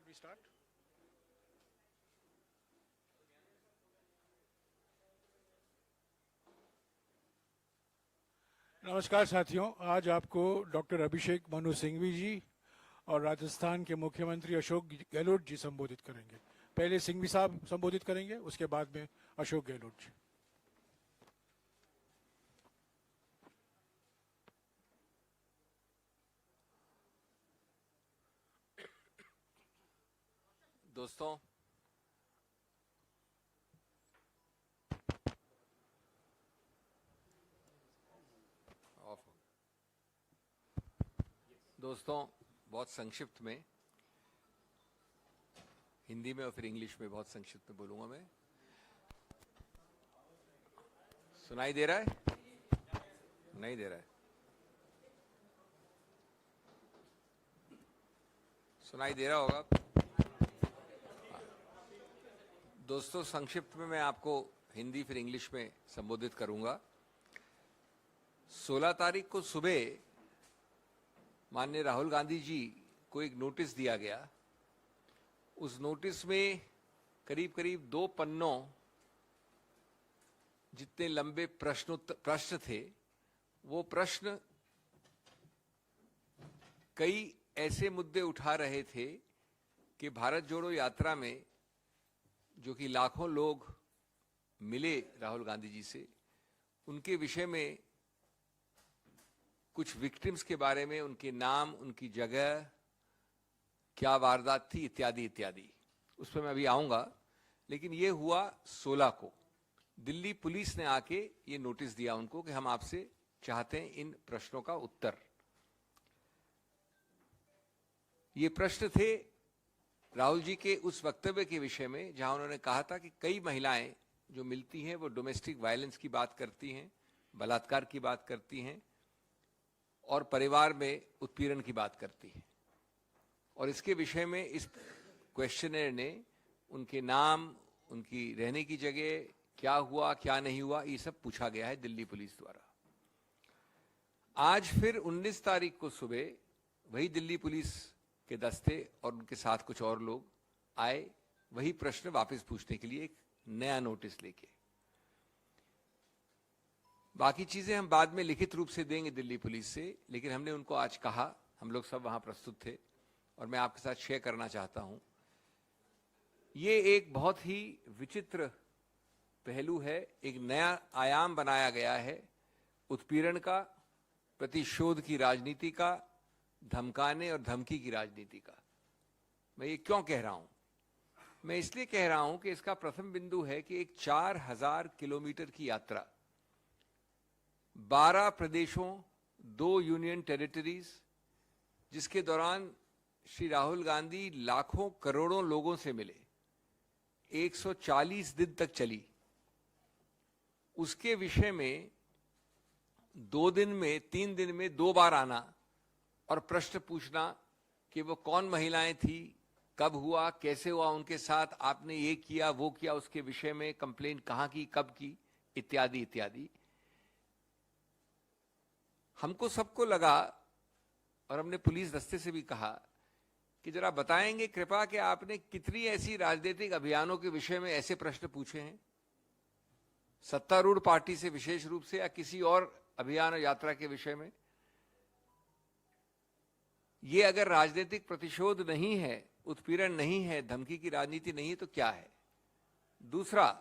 we start? नमस्कार साथियों, आज आपको डॉक्टर अभिषेक मनु सिंघवी जी और राजस्थान के मुख्यमंत्री अशोक गहलोत जी संबोधित करेंगे। पहले सिंघवी साहब संबोधित करेंगे, उसके बाद में अशोक गहलोत जी। दोस्तों, बहुत संक्षिप्त में, हिंदी में और फिर इंग्लिश में बहुत संक्षिप्त में बोलूंगा मैं। सुनाई दे रहा है? नहीं दे रहा है? सुनाई दे रहा होगा। दोस्तों, संक्षिप्त में मैं आपको हिंदी फिर इंग्लिश में संबोधित करूंगा। 16 तारीख को सुबह माननीय राहुल गांधी जी को एक नोटिस दिया गया। उस नोटिस में करीब करीब 2 पन्नों जितने लंबे प्रश्न थे। वो प्रश्न कई ऐसे मुद्दे उठा रहे थे कि भारत जोड़ो यात्रा में जो कि लाखों लोग मिले राहुल गांधी जी से, उनके विषय में कुछ विक्टिम्स के बारे में, उनके नाम, उनकी जगह, क्या वारदात थी, इत्यादि इत्यादि। उस पर मैं अभी आऊंगा। लेकिन ये हुआ 16 को। दिल्ली पुलिस ने आके ये नोटिस दिया उनको कि हम आपसे चाहते हैं इन प्रश्नों का उत्तर। ये प्रश्न थे राहुल जी के उस वक्तव्य के विषय में जहां उन्होंने कहा था कि कई महिलाएं जो मिलती हैं वो डोमेस्टिक वायलेंस की बात करती हैं, बलात्कार की बात करती हैं और परिवार में उत्पीड़न की बात करती हैं। और इसके विषय में इस क्वेश्चनर ने उनके नाम, उनकी रहने की जगह, क्या हुआ क्या नहीं हुआ, ये सब पूछा गया है दिल्ली पुलिस द्वारा। आज फिर 19 तारीख को सुबह वही दिल्ली पुलिस के दस्ते और उनके साथ कुछ और लोग आए वही प्रश्न वापस पूछने के लिए, एक नया नोटिस लेके। बाकी चीजें हम बाद में लिखित रूप से देंगे दिल्ली पुलिस से, लेकिन हमने उनको आज कहा, हम लोग सब वहां प्रस्तुत थे और मैं आपके साथ शेयर करना चाहता हूं। ये एक बहुत ही विचित्र पहलू है, एक नया आयाम बनाया गया है उत्पीड़न का, प्रतिशोध की राजनीति का, धमकाने और धमकी की राजनीति का। मैं ये क्यों कह रहा हूं? मैं इसलिए कह रहा हूं कि इसका प्रथम बिंदु है कि एक 4000 किलोमीटर की यात्रा, 12 प्रदेशों, 2 यूनियन टेरिटरीज, जिसके दौरान श्री राहुल गांधी लाखों करोड़ों लोगों से मिले, 140 दिन तक चली। उसके विषय में 2 दिन में, 3 दिन में 2 बार आना और प्रश्न पूछना कि वो कौन महिलाएं थी, कब हुआ, कैसे हुआ उनके साथ, आपने ये किया वो किया, उसके विषय में कंप्लेंट कहां की, कब की, इत्यादि इत्यादि। हमको सबको लगा और हमने पुलिस दस्ते से भी कहा कि जरा बताएंगे कृपा कि आपने कितनी ऐसी राजनीतिक अभियानों के विषय में ऐसे प्रश्न पूछे हैं, सत्तारूढ़ पार्टी से विशेष रूप से या किसी और अभियान और यात्रा के विषय में। ये अगर राजनीतिक प्रतिशोध नहीं है, उत्पीड़न नहीं है, धमकी की राजनीति नहीं है, तो क्या है? दूसरा,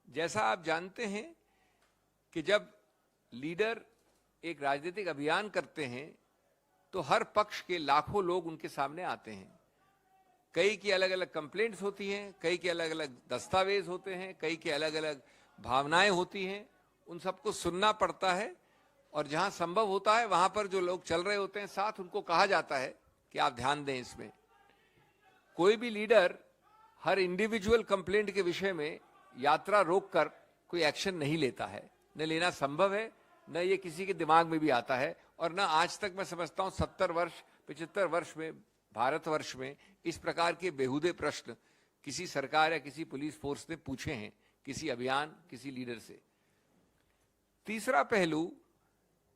जैसा आप जानते हैं कि जब लीडर एक राजनीतिक अभियान करते हैं तो हर पक्ष के लाखों लोग उनके सामने आते हैं। कई की अलग अलग कंप्लेंट्स होती हैं, कई के अलग अलग दस्तावेज होते हैं, कई के अलग अलग भावनाएं होती हैं। उन सबको सुनना पड़ता है और जहां संभव होता है वहां पर जो लोग चल रहे होते हैं साथ, उनको कहा जाता है कि आप ध्यान दें इसमें। कोई भी लीडर हर इंडिविजुअल कंप्लेंट के विषय में यात्रा रोककर कोई एक्शन नहीं लेता है, न लेना संभव है, न ये किसी के दिमाग में भी आता है। और न आज तक मैं समझता हूं 70 वर्ष 75 वर्ष में भारतवर्ष में इस प्रकार के बेहुदे प्रश्न किसी सरकार या किसी पुलिस फोर्स ने पूछे हैं किसी अभियान, किसी लीडर से। तीसरा पहलू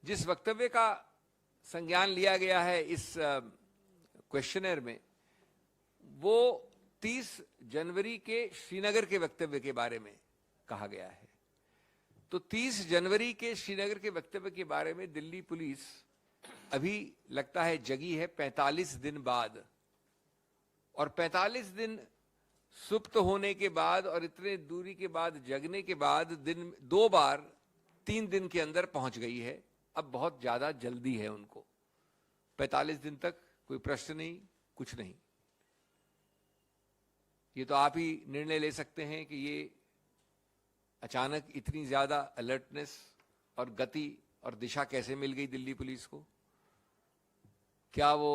जिस वक्तव्य का संज्ञान लिया गया है इस क्वेश्चनर में, वो 30 जनवरी के श्रीनगर के वक्तव्य के बारे में कहा गया है। तो 30 जनवरी के श्रीनगर के वक्तव्य के बारे में दिल्ली पुलिस अभी लगता है जगी है 45 दिन बाद, और 45 दिन सुप्त होने के बाद और इतने दूरी के बाद जगने के बाद दिन 2 बार 3 दिन के अंदर पहुंच गई है। अब बहुत ज्यादा जल्दी है उनको, 45 दिन तक कोई प्रश्न नहीं, कुछ नहीं। ये तो आप ही निर्णय ले सकते हैं कि ये अचानक इतनी ज्यादा अलर्टनेस और गति और दिशा कैसे मिल गई दिल्ली पुलिस को। क्या वो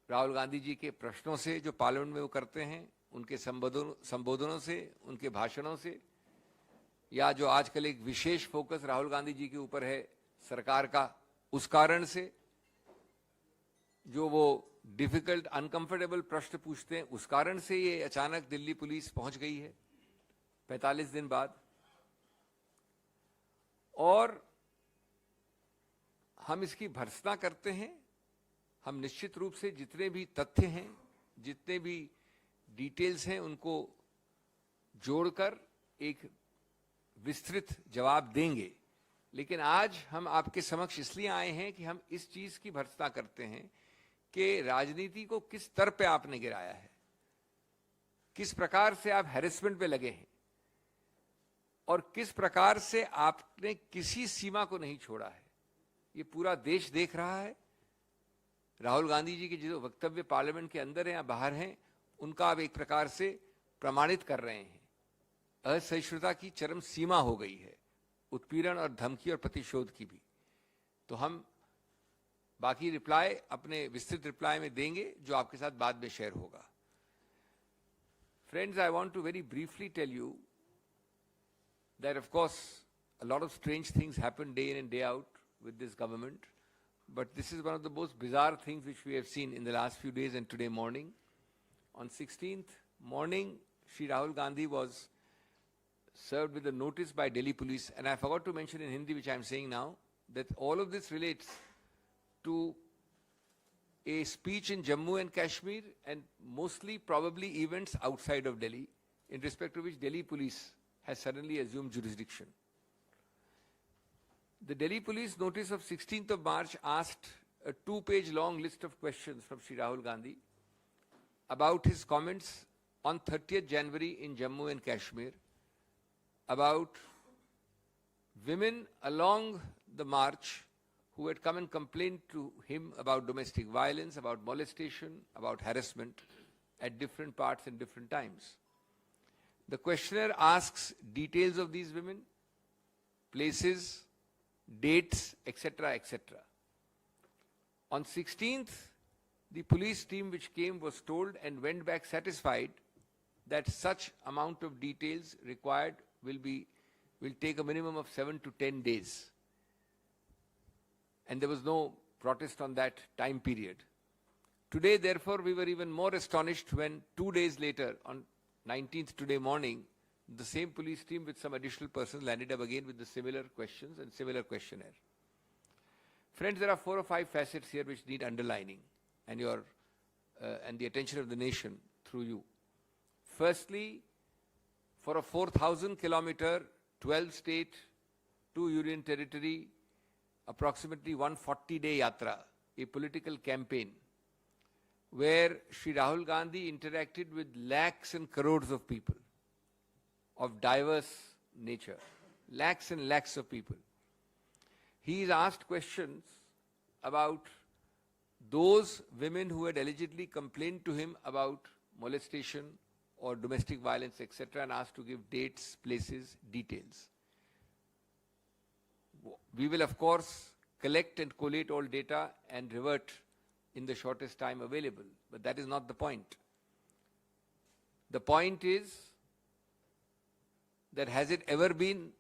राहुल गांधी जी के प्रश्नों से जो पार्लियामेंट में वो करते हैं, उनके संबोधनों से, उनके भाषणों से, या जो आजकल एक विशेष फोकस राहुल गांधी जी के ऊपर है सरकार का, उस कारण से, जो वो डिफिकल्ट अनकंफर्टेबल प्रश्न पूछते हैं, उस कारण से ये अचानक दिल्ली पुलिस पहुंच गई है 45 दिन बाद। और हम इसकी भर्त्सना करते हैं। हम निश्चित रूप से जितने भी तथ्य हैं, जितने भी डिटेल्स हैं, उनको जोड़कर एक विस्तृत जवाब देंगे। लेकिन आज हम आपके समक्ष इसलिए आए हैं कि हम इस चीज की भर्त्सना करते हैं कि राजनीति को किस स्तर पे आपने गिराया है, किस प्रकार से आप हैरेसमेंट पे लगे हैं, और किस प्रकार से आपने किसी सीमा को नहीं छोड़ा है। ये पूरा देश देख रहा है। राहुल गांधी जी के जो वक्तव्य पार्लियामेंट के अंदर हैं या बाहर हैं, उनका आप एक प्रकार से प्रमाणित कर रहे हैं। असहिष्णुता की चरम सीमा हो गई है, उत्पीड़न और धमकी और प्रतिशोध की भी। तो हम बाकी रिप्लाई अपने विस्तृत रिप्लाई में देंगे, जो आपके साथ बाद में शेयर होगा। Friends, I want to very briefly tell you that of course a lot of strange things happen day in and day out with this government, but this is one of the most bizarre things which we have seen in the last few days and today morning. On 16th morning, Shri Rahul Gandhi was served with a notice by Delhi police, and I forgot to mention in Hindi, which I am saying now, that all of this relates to a speech in Jammu and Kashmir and mostly probably events outside of Delhi, in respect to which Delhi police has suddenly assumed jurisdiction. The Delhi police notice of 16th of March asked a 2-page long list of questions from Shri Rahul Gandhi about his comments on 30th January in Jammu and Kashmir, about women along the march who had come and complained to him about domestic violence, about molestation, about harassment at different parts and different times. The questionnaire asks details of these women, places, dates, etc., etc. On 16th, the police team which came was told and went back satisfied that such amount of details required will take a minimum of 7 to 10 days. And there was no protest on that time period. Today, therefore, we were even more astonished when 2 days later, on 19th today morning, the same police team with some additional persons landed up again with the similar questions and similar questionnaire. Friends, there are 4 or 5 facets here which need underlining and and the attention of the nation through you. Firstly, for a 4,000-kilometer, 12-state, 2-union territory, approximately 140-day yatra, a political campaign, where Shri Rahul Gandhi interacted with lakhs and crores of people of diverse nature, lakhs and lakhs of people. He is asked questions about those women who had allegedly complained to him about molestation or domestic violence, etc., and asked to give dates, places, details. We will, of course, collect and collate all data and revert in the shortest time available. But that is not the point. The point is that has it ever been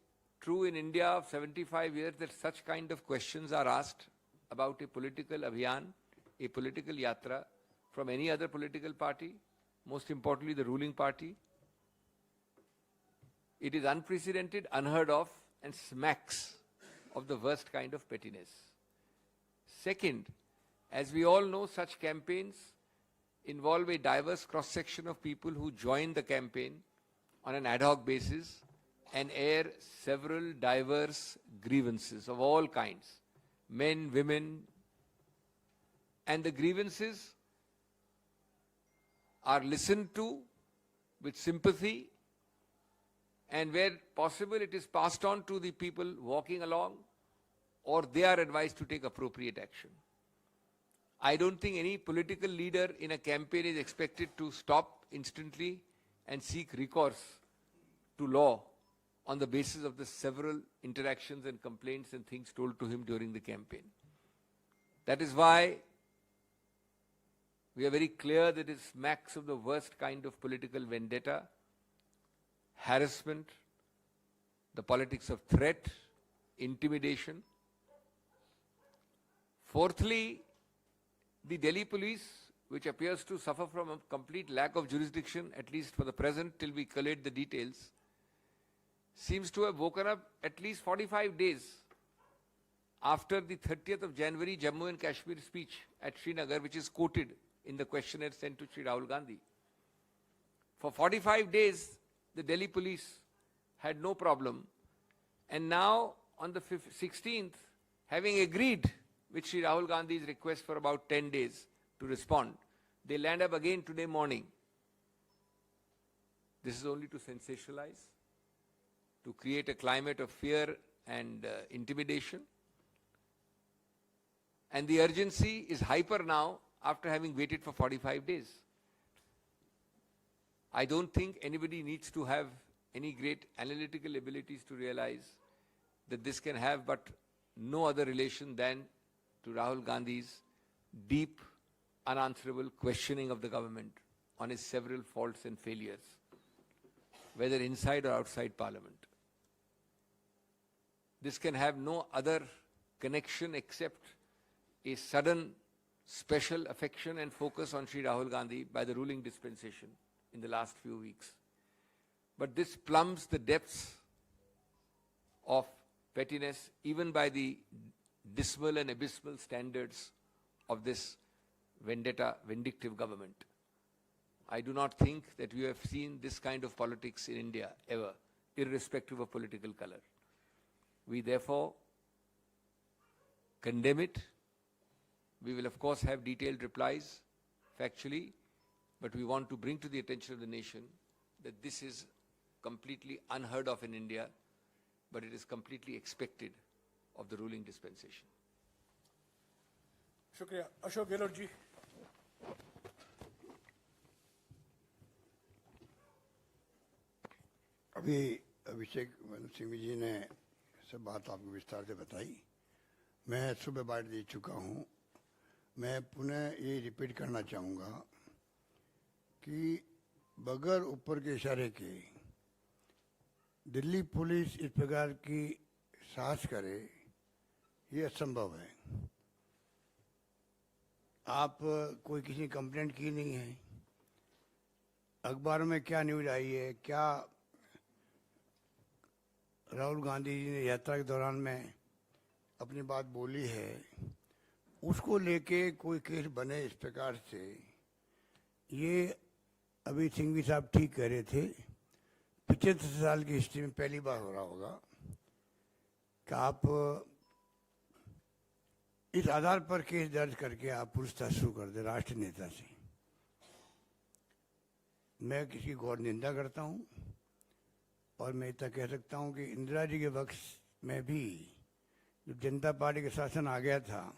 true in India of 75 years that such kind of questions are asked about a political abhiyan, a political yatra from any other political party, most importantly the ruling party? It is unprecedented, unheard of, and smacks of the worst kind of pettiness. Second, as we all know, such campaigns involve a diverse cross-section of people who join the campaign on an ad hoc basis and air several diverse grievances of all kinds, men, women, and the grievances are listened to with sympathy, and where possible it is passed on to the people walking along, or they are advised to take appropriate action. I don't think any political leader in a campaign is expected to stop instantly and seek recourse to law on the basis of the several interactions and complaints and things told to him during the campaign. That is why we are very clear that it smacks of the worst kind of political vendetta, harassment, the politics of threat, intimidation. Fourthly, the Delhi police, which appears to suffer from a complete lack of jurisdiction, at least for the present till we collate the details, seems to have woken up at least 45 days after the 30th of January Jammu and Kashmir speech at Srinagar, which is quoted in the questionnaire sent to Sri Rahul Gandhi. For 45 days, the Delhi police had no problem. And now, on the 16th, having agreed with Sri Rahul Gandhi's request for about 10 days to respond, they land up again today morning. This is only to sensationalize, to create a climate of fear and intimidation. And the urgency is hyper now after having waited for 45 days. I don't think anybody needs to have any great analytical abilities to realize that this can have but no other relation than to Rahul Gandhi's deep, unanswerable questioning of the government on its several faults and failures, whether inside or outside Parliament. This can have no other connection except a sudden special affection and focus on Sri Rahul Gandhi by the ruling dispensation in the last few weeks. But this plumbs the depths of pettiness even by the dismal and abysmal standards of this vindictive government. I do not think that we have seen this kind of politics in India ever, irrespective of political color. We therefore condemn it. We will of course have detailed replies, factually, but we want to bring to the attention of the nation that this is completely unheard of in India, but it is completely expected of the ruling dispensation. शुक्रिया अशोक गहलोत जी। अभी अभिषेक मनु सिंह जी ने सब बात आपको विस्तार से बताई। मैं सुबह बात दे चुका हूँ। मैं पुनः ये रिपीट करना चाहूँगा कि बगैर ऊपर के इशारे के दिल्ली पुलिस इस प्रकार की साहस करे, ये असंभव है। आप कोई किसी कंप्लेंट की नहीं है, अखबारों में क्या न्यूज़ आई है, क्या राहुल गांधी जी ने यात्रा के दौरान में अपनी बात बोली है, उसको लेके कोई केस बने इस प्रकार से, ये अभी सिंघवी साहब ठीक कह रहे थे, 75 साल की हिस्ट्री में पहली बार हो रहा होगा कि आप इस आधार पर केस दर्ज करके आप पूछताछ शुरू कर दे राष्ट्र नेता से। मैं किसी घोर निंदा करता हूँ और मैं इतना कह सकता हूँ कि इंदिरा जी के वक्त में भी जब जनता पार्टी के शासन आ गया था,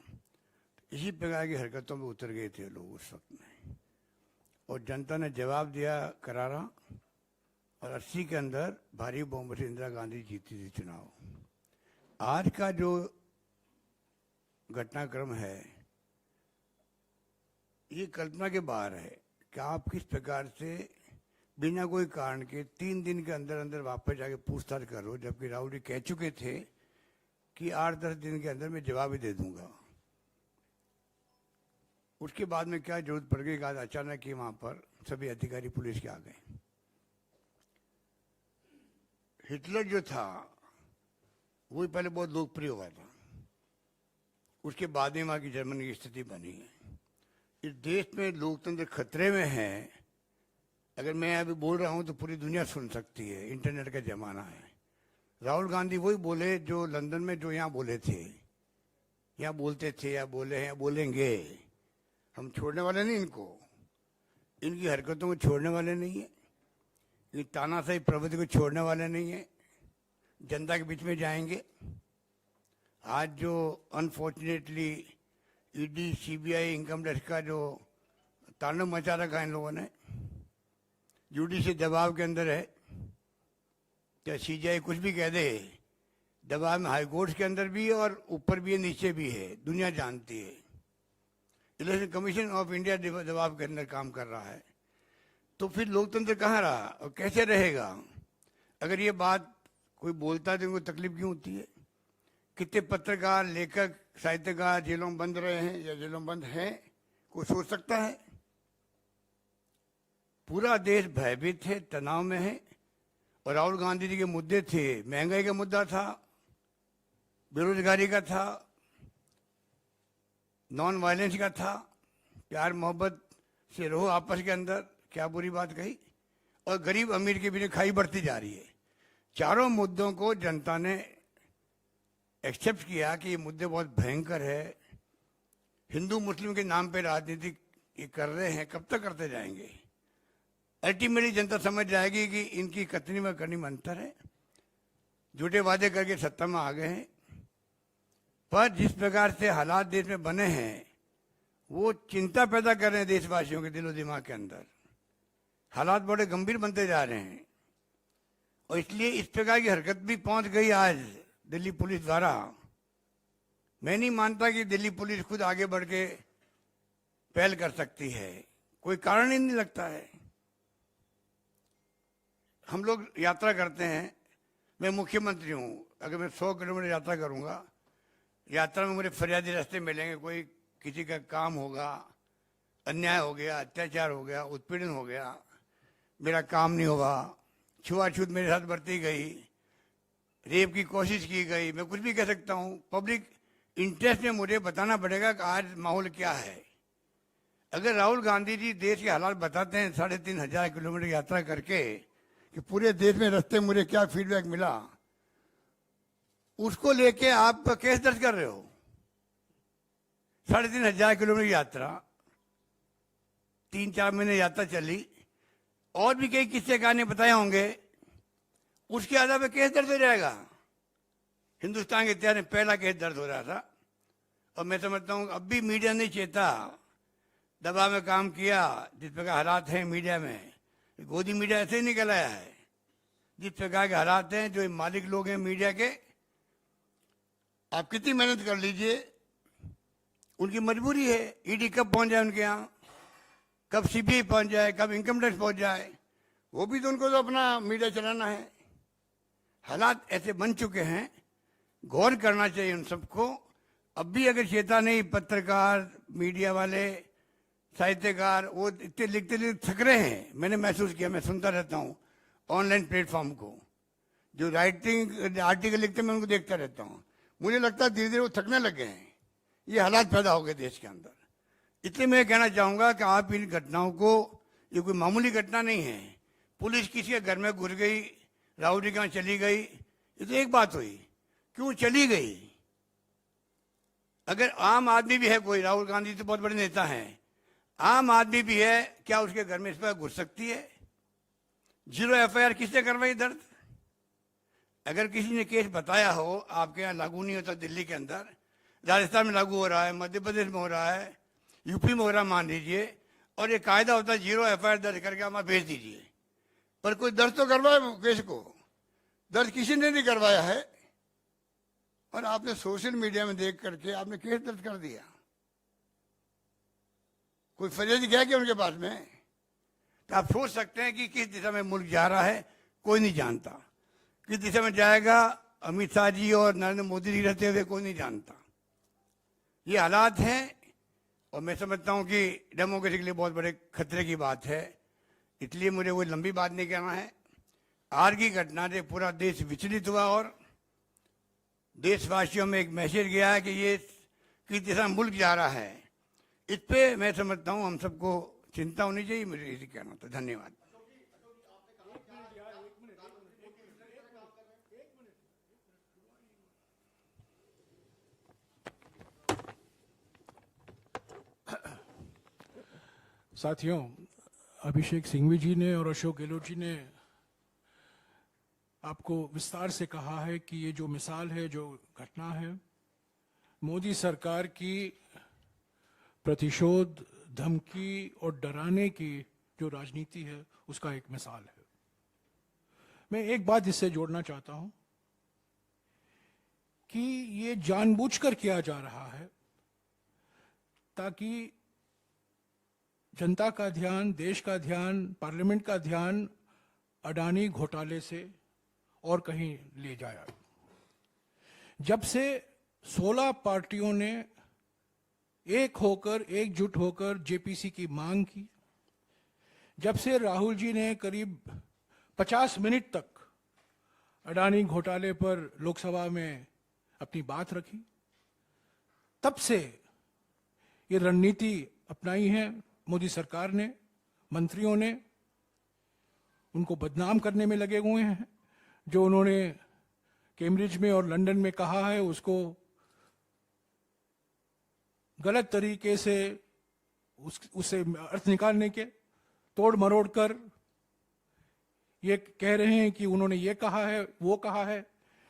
इसी प्रकार की हरकतों में उतर गए थे लोग उस वक्त में, और जनता ने जवाब दिया करारा, और 80 के अंदर भारी बहुमत से इंदिरा गांधी जीती थी चुनाव। आज का जो घटनाक्रम है ये कल्पना के बाहर है कि आप किस प्रकार से बिना कोई कारण के 3 दिन के अंदर अंदर वापस जाके पूछताछ करो, जबकि राहुल जी कह चुके थे कि 8-10 दिन के अंदर मैं जवाब ही दे दूंगा। उसके बाद में क्या जरूरत पड़ गई, आज अचानक ही वहां पर सभी अधिकारी पुलिस के आ गए। हिटलर जो था वो पहले बहुत लोकप्रिय हुआ था, उसके बाद में वहां की जर्मनी की स्थिति बनी है। इस देश में लोकतंत्र खतरे में है। अगर मैं अभी बोल रहा हूं तो पूरी दुनिया सुन सकती है, इंटरनेट का जमाना है। राहुल गांधी वही बोले जो लंदन में जो यहाँ बोले थे, यहाँ बोलते थे या बोले हैं या बोलेंगे। हम छोड़ने वाले नहीं इनको, इनकी हरकतों को छोड़ने वाले नहीं है, ये तानाशाही प्रवृत्ति को छोड़ने वाले नहीं है। जनता के बीच में जाएंगे। आज जो unfortunately ED CBI income tax का जो तांडव मचा रखा है इन लोगों ने, जुडिशल दबाव के अंदर है। क्या सीबीआई कुछ भी कह दे, दबाव में हाई कोर्ट के अंदर भी है और ऊपर भी है, नीचे भी है, दुनिया जानती है। इलेक्शन कमीशन ऑफ इंडिया दबाव के अंदर काम कर रहा है। तो फिर लोकतंत्र कहाँ रहा और कैसे रहेगा? अगर ये बात कोई बोलता है तो उनको तकलीफ क्यों होती है? कितने पत्रकार, लेखक, साहित्यकार जेलों में बंद रहे हैं या जेलों में बंद हैं, कोई सोच सकता है? पूरा देश भयभीत है, तनाव में है। और राहुल गांधी जी के मुद्दे थे, महंगाई का मुद्दा था, बेरोजगारी का था, नॉन वायलेंस का था, प्यार मोहब्बत से रहो आपस के अंदर, क्या बुरी बात कही। और गरीब अमीर के बीच खाई बढ़ती जा रही है। चारों मुद्दों को जनता ने एक्सेप्ट किया कि ये मुद्दे बहुत भयंकर है। हिंदू मुस्लिम के नाम पे राजनीति ये कर रहे हैं, कब तक करते जाएंगे? अल्टीमेटली जनता समझ जाएगी कि इनकी कथनी में करनी में अंतर है। झूठे वादे करके सत्ता में आ गए हैं। पर जिस प्रकार से हालात देश में बने हैं, वो चिंता पैदा कर रहे हैं देशवासियों के दिलो दिमाग के अंदर। हालात बड़े गंभीर बनते जा रहे हैं और इसलिए इस प्रकार की हरकत भी पहुंच गई आज दिल्ली पुलिस द्वारा। मैं नहीं मानता कि दिल्ली पुलिस खुद आगे बढ़ के पहल कर सकती है, कोई कारण ही नहीं लगता है। हम लोग यात्रा करते हैं, मैं मुख्यमंत्री हूं, अगर मैं 100 किलोमीटर यात्रा करूंगा, यात्रा में मुझे फरियादी रास्ते मिलेंगे, कोई किसी का काम होगा, अन्याय हो गया, अत्याचार हो गया, उत्पीड़न हो गया, मेरा काम नहीं हुआ, छुआछूत मेरे साथ बरती गई, रेप की कोशिश की गई, मैं कुछ भी कह सकता हूं। पब्लिक इंटरेस्ट में मुझे बताना पड़ेगा कि आज माहौल क्या है। अगर राहुल गांधी जी देश के हालात बताते हैं 3500 किलोमीटर यात्रा करके कि पूरे देश में रास्ते मुझे क्या फीडबैक मिला, उसको लेके आप केस दर्ज कर रहे हो। 3500 किलोमीटर यात्रा, 3-4 महीने यात्रा चली, और भी कई किस्से कहानी बताए होंगे, उसके आधार पर केस दर्ज हो जाएगा। हिंदुस्तान के इतिहास में पहला केस दर्ज हो रहा था। और मैं समझता हूं अब भी मीडिया नहीं चेता, दबाव में काम किया। जिस प्रकार हालात हैं मीडिया में, गोदी मीडिया ऐसे ही निकल आया है। जिस प्रकार के हालात हैं, जो मालिक लोग हैं मीडिया के, आप कितनी मेहनत कर लीजिए, उनकी मजबूरी है। ईडी कब पहुंच जाए उनके यहाँ, कब सीबीआई पहुंच जाए, कब इनकम टैक्स पहुंच जाए, वो भी तो उनको तो अपना मीडिया चलाना है। हालात ऐसे बन चुके हैं, गौर करना चाहिए उन सबको। अब भी अगर चेता नहीं, पत्रकार, मीडिया वाले, साहित्यकार, वो इतने लिखते लिखते थक रहे हैं। मैंने महसूस किया, मैं सुनता रहता हूँ ऑनलाइन प्लेटफॉर्म को, जो राइटिंग आर्टिकल लिखते मैं उनको देखता रहता हूँ। मुझे लगता है धीरे धीरे वो थकने लग गए हैं। ये हालात पैदा हो गए देश के अंदर। इसलिए मैं कहना चाहूंगा कि आप इन घटनाओं को, ये कोई मामूली घटना नहीं है। पुलिस किसी के घर में घुस गई, राहुल जी के यहाँ चली गई, ये तो एक बात हुई। क्यों चली गई? अगर आम आदमी भी है कोई, राहुल गांधी तो बहुत बड़े नेता हैं, आम आदमी भी है, क्या उसके घर में इस पर घुस सकती है? 0 एफआईआर किसने करवाई दर्ज? अगर किसी ने केस बताया हो, आपके यहाँ लागू नहीं होता दिल्ली के अंदर, राजस्थान में लागू हो रहा है, मध्य प्रदेश में हो रहा है, यूपी में हो रहा, मान लीजिए, और ये कायदा होता है 0 एफआईआर दर्ज करके आप भेज दीजिए। पर कोई दर्ज तो करवाए केस को, दर्ज किसी ने नहीं करवाया है। और आपने सोशल मीडिया में देख करके आपने केस दर्ज कर दिया। कोई फरियादी गया क्या उनके पास में? तो आप सोच सकते हैं कि किस दिशा में मुल्क जा रहा है, कोई नहीं जानता। किस दिशा में जाएगा, अमित शाह जी और नरेंद्र मोदी जी रहते हुए कोई नहीं जानता। ये हालात हैं और मैं समझता हूं कि डेमोक्रेसी के लिए बहुत बड़े खतरे की बात है। इसलिए मुझे कोई लंबी बात नहीं कहना है। आज की घटना से पूरा देश विचलित हुआ और देशवासियों में एक मैसेज गया है कि ये किस दिशा में मुल्क जा रहा है। इस पे मैं समझता हूँ हम सबको चिंता होनी चाहिए, मुझे यही कहना था। धन्यवाद। साथियों, अभिषेक सिंघवी जी ने और अशोक गहलोत जी ने आपको विस्तार से कहा है कि ये जो मिसाल है, जो घटना है, मोदी सरकार की प्रतिशोध, धमकी और डराने की जो राजनीति है, उसका एक मिसाल है। मैं एक बात इससे जोड़ना चाहता हूं कि ये जानबूझकर किया जा रहा है ताकि जनता का ध्यान, देश का ध्यान, पार्लियामेंट का ध्यान अडानी घोटाले से और कहीं ले जाया। जब से 16 पार्टियों ने एक होकर, एकजुट होकर जेपीसी की मांग की, जब से राहुल जी ने करीब 50 मिनट तक अडानी घोटाले पर लोकसभा में अपनी बात रखी, तब से ये रणनीति अपनाई है मोदी सरकार ने, मंत्रियों ने। उनको बदनाम करने में लगे हुए हैं। जो उन्होंने कैम्ब्रिज में और लंदन में कहा है, उसको गलत तरीके से उससे अर्थ निकालने के, तोड़ मरोड़ कर ये कह रहे हैं कि उन्होंने ये कहा है, वो कहा है,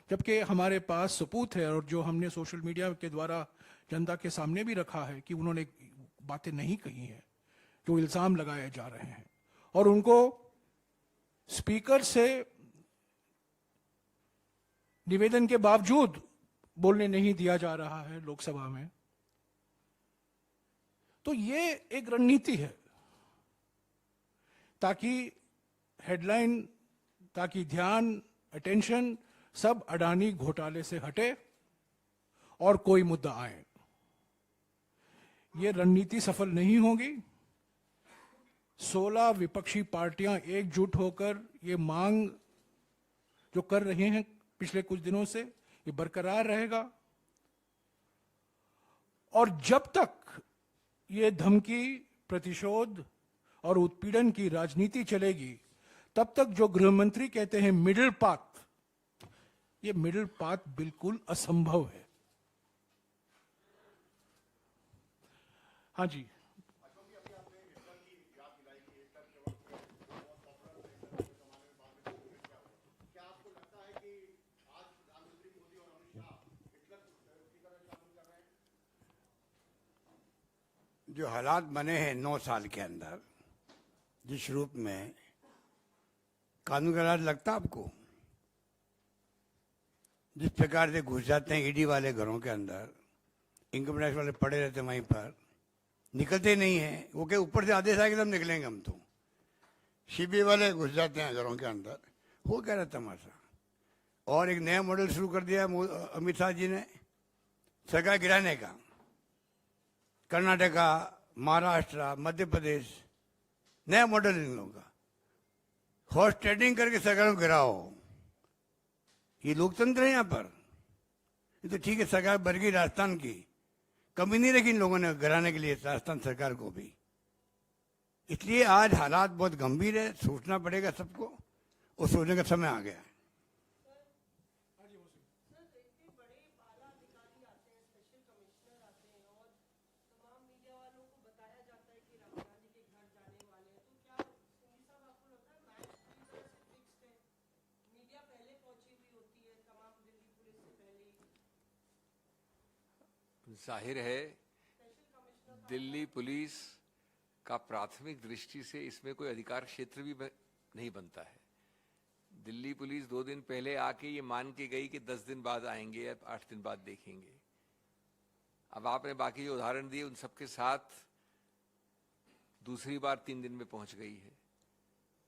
जबकि हमारे पास सबूत है और जो हमने सोशल मीडिया के द्वारा जनता के सामने भी रखा है कि उन्होंने बातें नहीं कही हैं, जो इल्जाम लगाए जा रहे हैं। और उनको स्पीकर से निवेदन के बावजूद बोलने नहीं दिया जा रहा है लोकसभा में। तो ये एक रणनीति है ताकि हेडलाइन, ताकि ध्यान, अटेंशन सब अडानी घोटाले से हटे और कोई मुद्दा आए। ये रणनीति सफल नहीं होगी। 16 विपक्षी पार्टियां एकजुट होकर ये मांग जो कर रहे हैं पिछले कुछ दिनों से, ये बरकरार रहेगा। और जब तक ये धमकी, प्रतिशोध और उत्पीड़न की राजनीति चलेगी, तब तक जो गृह मंत्री कहते हैं मिडिल पाथ, ये मिडिल पाथ बिल्कुल असंभव है। हाँ जी, जो हालात बने हैं 9 साल के अंदर, जिस रूप में कानून का राज लगता आपको, जिस प्रकार से घुस जाते हैं ईडी वाले घरों के अंदर, इनकम टैक्स वाले पड़े रहते हैं वहीं पर, निकलते नहीं हैं। वो क्या ऊपर से आदेश आएगा तब निकलेंगे हम तो। सीबीआई वाले घुस जाते हैं घरों के अंदर, वो क्या रहता तमाशा। और एक नया मॉडल शुरू कर दिया अमित शाह जी ने, सरकार गिराने का। कर्नाटका, महाराष्ट्र, मध्य प्रदेश, नया मॉडल इन लोगों का। हॉर्स ट्रेडिंग करके सरकार को गिराओ, ये लोकतंत्र है यहाँ पर। ये तो ठीक है, सरकार बढ़ गई राजस्थान की, कमी नहीं रखी इन लोगों ने गिराने के लिए राजस्थान सरकार को भी। इसलिए आज हालात बहुत गंभीर है, सोचना पड़ेगा सबको, और सोचने का समय आ गया है। जाहिर है दिल्ली पुलिस का प्राथमिक दृष्टि से इसमें कोई अधिकार क्षेत्र भी नहीं बनता है। दिल्ली पुलिस 2 दिन पहले आके ये मान के गई कि 10 दिन बाद आएंगे या 8 दिन बाद देखेंगे। अब आपने बाकी जो उदाहरण दिए उन सबके साथ दूसरी बार 3 दिन में पहुंच गई है।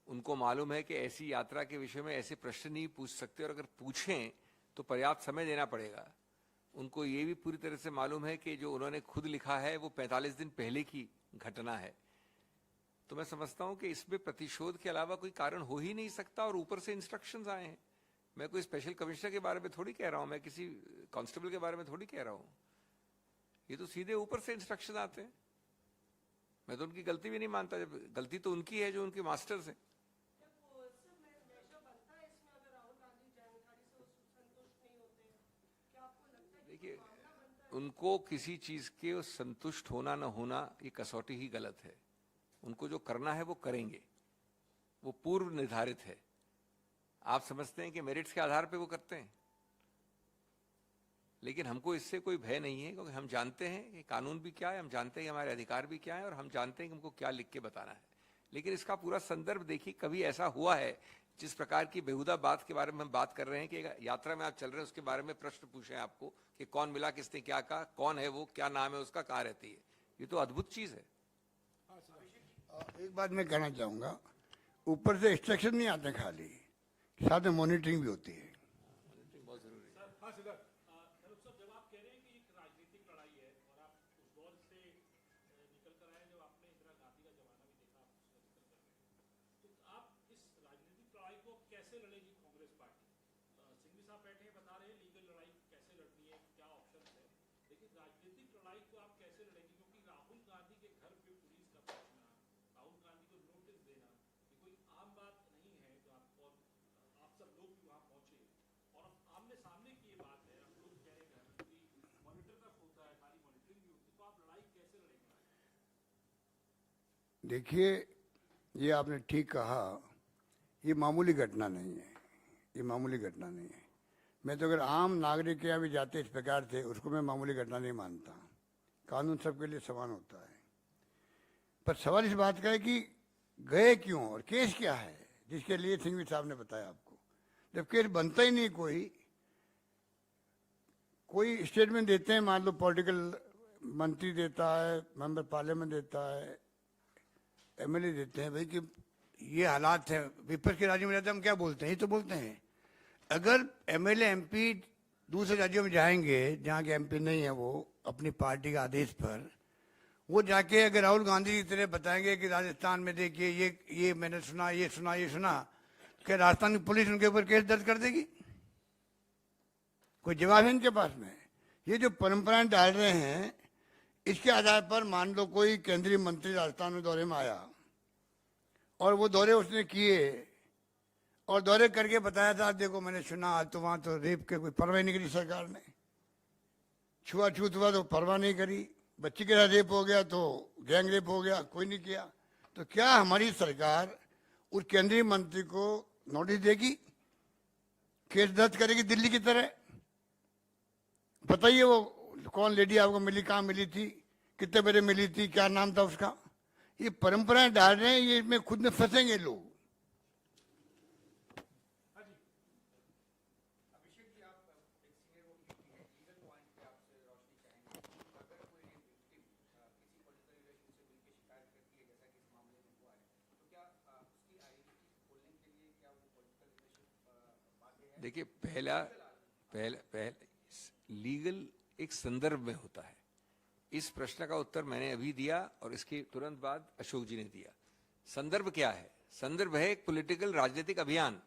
उनको मालूम है कि ऐसी यात्रा के विषय में ऐसे प्रश्न नहीं पूछ सकते, और अगर पूछें तो पर्याप्त समय देना पड़ेगा। उनको ये भी पूरी तरह से मालूम है कि जो उन्होंने खुद लिखा है वो 45 दिन पहले की घटना है। तो मैं समझता हूं कि इसमें प्रतिशोध के अलावा कोई कारण हो ही नहीं सकता, और ऊपर से इंस्ट्रक्शंस आए हैं। मैं कोई स्पेशल कमिश्नर के बारे में थोड़ी कह रहा हूं, मैं किसी कांस्टेबल के बारे में थोड़ी कह रहा हूं। ये तो सीधे ऊपर से इंस्ट्रक्शन आते हैं। मैं तो उनकी गलती भी नहीं मानता, जब गलती तो उनकी है जो उनके मास्टर्स हैं। देखिए, उनको किसी चीज के संतुष्ट होना न होना ये कसौटी ही गलत है। उनको जो करना है वो करेंगे, वो पूर्व निर्धारित है। आप समझते हैं कि मेरिट्स के आधार पे वो करते हैं, लेकिन हमको इससे कोई भय नहीं है, क्योंकि हम जानते हैं कि कानून भी क्या है, हम जानते हैं कि हमारे अधिकार भी क्या है, और हम जानते हैं कि हमको क्या लिख के बताना है। लेकिन इसका पूरा संदर्भ देखिए, कभी ऐसा हुआ है जिस प्रकार की बेहुदा बात के बारे में हम बात कर रहे हैं कि यात्रा में आप चल रहे हैं उसके बारे में प्रश्न पूछे हैं आपको कि कौन मिला, किसने क्या कहा, कौन है वो, क्या नाम है उसका, कहाँ रहती है, ये तो अद्भुत चीज है। एक बात मैं कहना चाहूंगा, ऊपर से इंस्ट्रक्शन नहीं आते खाली, साथ में मॉनिटरिंग भी होती है। बहुत जरूरी है। जब आप कह रहे हैं कि एक राजनीतिक लड़ाई है और आप उस दौर से निकल कर आए जब आपने इंदिरा गांधी का जमाना भी देखा, आप उसका जिक्र कर रहे हैं, तो आप इस राजनीतिक लड़ाई को कैसे लड़ेगी कांग्रेस पार्टी? सिंघवी साहब बैठे हैं, बता रहे हैं लीगल लड़ाई कैसे लड़नी है, क्या ऑप्शन है, लेकिन राजनीतिक लड़ाई को आप कैसे लड़ेगी? क्योंकि राहुल गांधी के घर पे पुलिस का पहुंचना, राहुल गांधी को नोटिस देना, ये कोई आम बात नहीं है। जो आप और आप सब लोग भी वहां पहुंचे और आमने सामने की ये बात है, आप लोग कह रहे हैं मॉनिटर का होता है, सारी मॉनिटरिंग भी होती है, तो आप लड़ाई कैसे लड़ेंगे? देखिए, ये आपने ठीक कहा, ये मामूली घटना नहीं है, ये मामूली घटना नहीं है। मैं तो अगर आम नागरिक के यहाँ भी जाते इस प्रकार से, उसको मैं मामूली घटना नहीं मानता। कानून सबके लिए समान होता है। पर सवाल इस बात का है कि गए क्यों और केस क्या है जिसके लिए सिंघवी साहब ने बताया आपको। जब केस बनता ही नहीं, कोई स्टेटमेंट देते हैं, मान लो पॉलिटिकल मंत्री देता है, मेंबर पार्लियामेंट देता है, एमएलए देते हैं, भाई कि ये हालात है, विपक्ष के राज्यों में रहते हैं, हम क्या बोलते हैं, ये तो बोलते हैं। अगर एमएलए एमपी दूसरे राज्यों में जाएंगे जहाँ के एमपी नहीं है, वो अपनी पार्टी के आदेश पर वो जाके अगर राहुल गांधी की तरह बताएंगे कि राजस्थान में देखिए ये मैंने सुना, ये सुना, ये सुना, क्या राजस्थान की पुलिस उनके ऊपर केस दर्ज कर देगी? कोई जवाब है इनके पास में? ये जो परंपराएं डाल रहे हैं, इसके आधार पर मान लो कोई केंद्रीय मंत्री राजस्थान में दौरे में आया और वो दौरे उसने किए और दौरे करके बताया था, देखो मैंने सुना, तो वहां तो रेप के कोई परवाह नहीं करी सरकार ने, छुआछूत हुआ तो परवाह नहीं करी, बच्ची के साथ रेप हो गया तो गैंग रेप हो गया, कोई नहीं किया। तो क्या हमारी सरकार उस केंद्रीय मंत्री को नोटिस देगी, केस दर्ज करेगी दिल्ली की तरह? बताइए वो कौन लेडी आपको मिली, कहाँ मिली थी, कितने बजे मिली थी, क्या नाम था उसका? ये परंपराएं डाल रहे हैं, ये इसमें खुद में फंसेंगे लोग। देखिए, पहला लीगल एक संदर्भ में होता है। इस प्रश्न का उत्तर मैंने अभी दिया और इसके तुरंत बाद अशोक जी ने दिया। संदर्भ क्या है? संदर्भ है एक पॉलिटिकल राजनीतिक अभियान।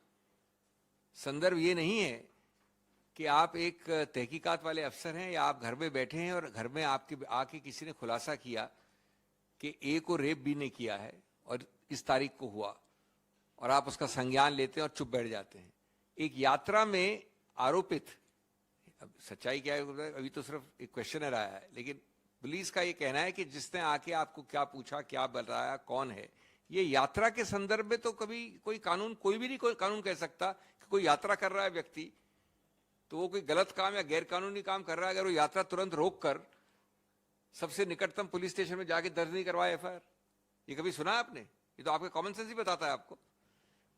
संदर्भ ये नहीं है कि आप एक तहकीकात वाले अफसर हैं या आप घर में बैठे हैं और घर में आपके आके किसी ने खुलासा किया कि ए को रेप बी ने किया है और इस तारीख को हुआ, और आप उसका संज्ञान लेते हैं और चुप बैठ जाते हैं। एक यात्रा में आरोपित, अब सच्चाई क्या है अभी तो सिर्फ एक क्वेश्चनर आया है, लेकिन पुलिस का ये कहना है कि जिसने आके आपको क्या पूछा, क्या बताया, कौन है, ये यात्रा के संदर्भ में तो कभी कोई कानून, कोई भी नहीं कोई कानून कह सकता कि कोई यात्रा कर रहा है व्यक्ति तो वो कोई गलत काम या गैर कानूनी काम कर रहा है अगर वो यात्रा तुरंत रोक कर सबसे निकटतम पुलिस स्टेशन में जाके दर्ज नहीं करवाया एफआईआर। ये कभी सुना आपने? ये तो आपका कॉमन सेंस ही बताता है आपको।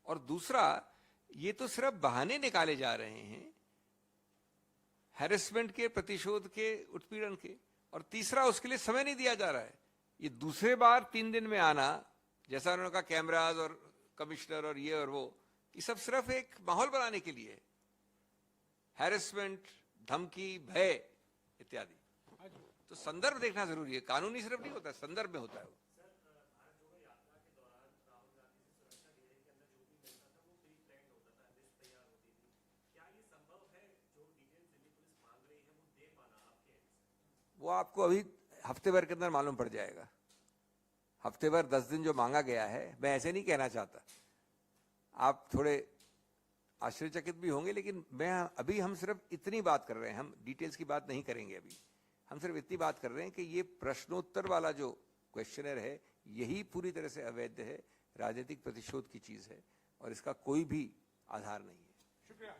और दूसरा, ये तो सिर्फ बहाने निकाले जा रहे हैं हैरेसमेंट के, प्रतिशोध के, उत्पीड़न के, और तीसरा उसके लिए समय नहीं दिया जा रहा है। ये दूसरे बार 3 दिन में आना, जैसा उन्होंने कहा कैमराज और कमिश्नर और ये और वो, ये सब सिर्फ एक माहौल बनाने के लिए, हैरेसमेंट, धमकी, भय इत्यादि। तो संदर्भ देखना जरूरी है, कानूनी सिर्फ नहीं होता, संदर्भ में होता है वो। वो आपको अभी हफ्ते भर के अंदर मालूम पड़ जाएगा। हफ्ते भर 10 दिन जो मांगा गया है, मैं ऐसे नहीं कहना चाहता, आप थोड़े आश्चर्यचकित भी होंगे, लेकिन अभी हम सिर्फ इतनी बात कर रहे हैं, हम डिटेल्स की बात नहीं करेंगे अभी। हम सिर्फ इतनी बात कर रहे हैं कि ये प्रश्नोत्तर वाला जो क्वेश्चनर है, यही पूरी तरह से अवैध है, राजनीतिक प्रतिशोध की चीज है और इसका कोई भी आधार नहीं है। शुक्रिया।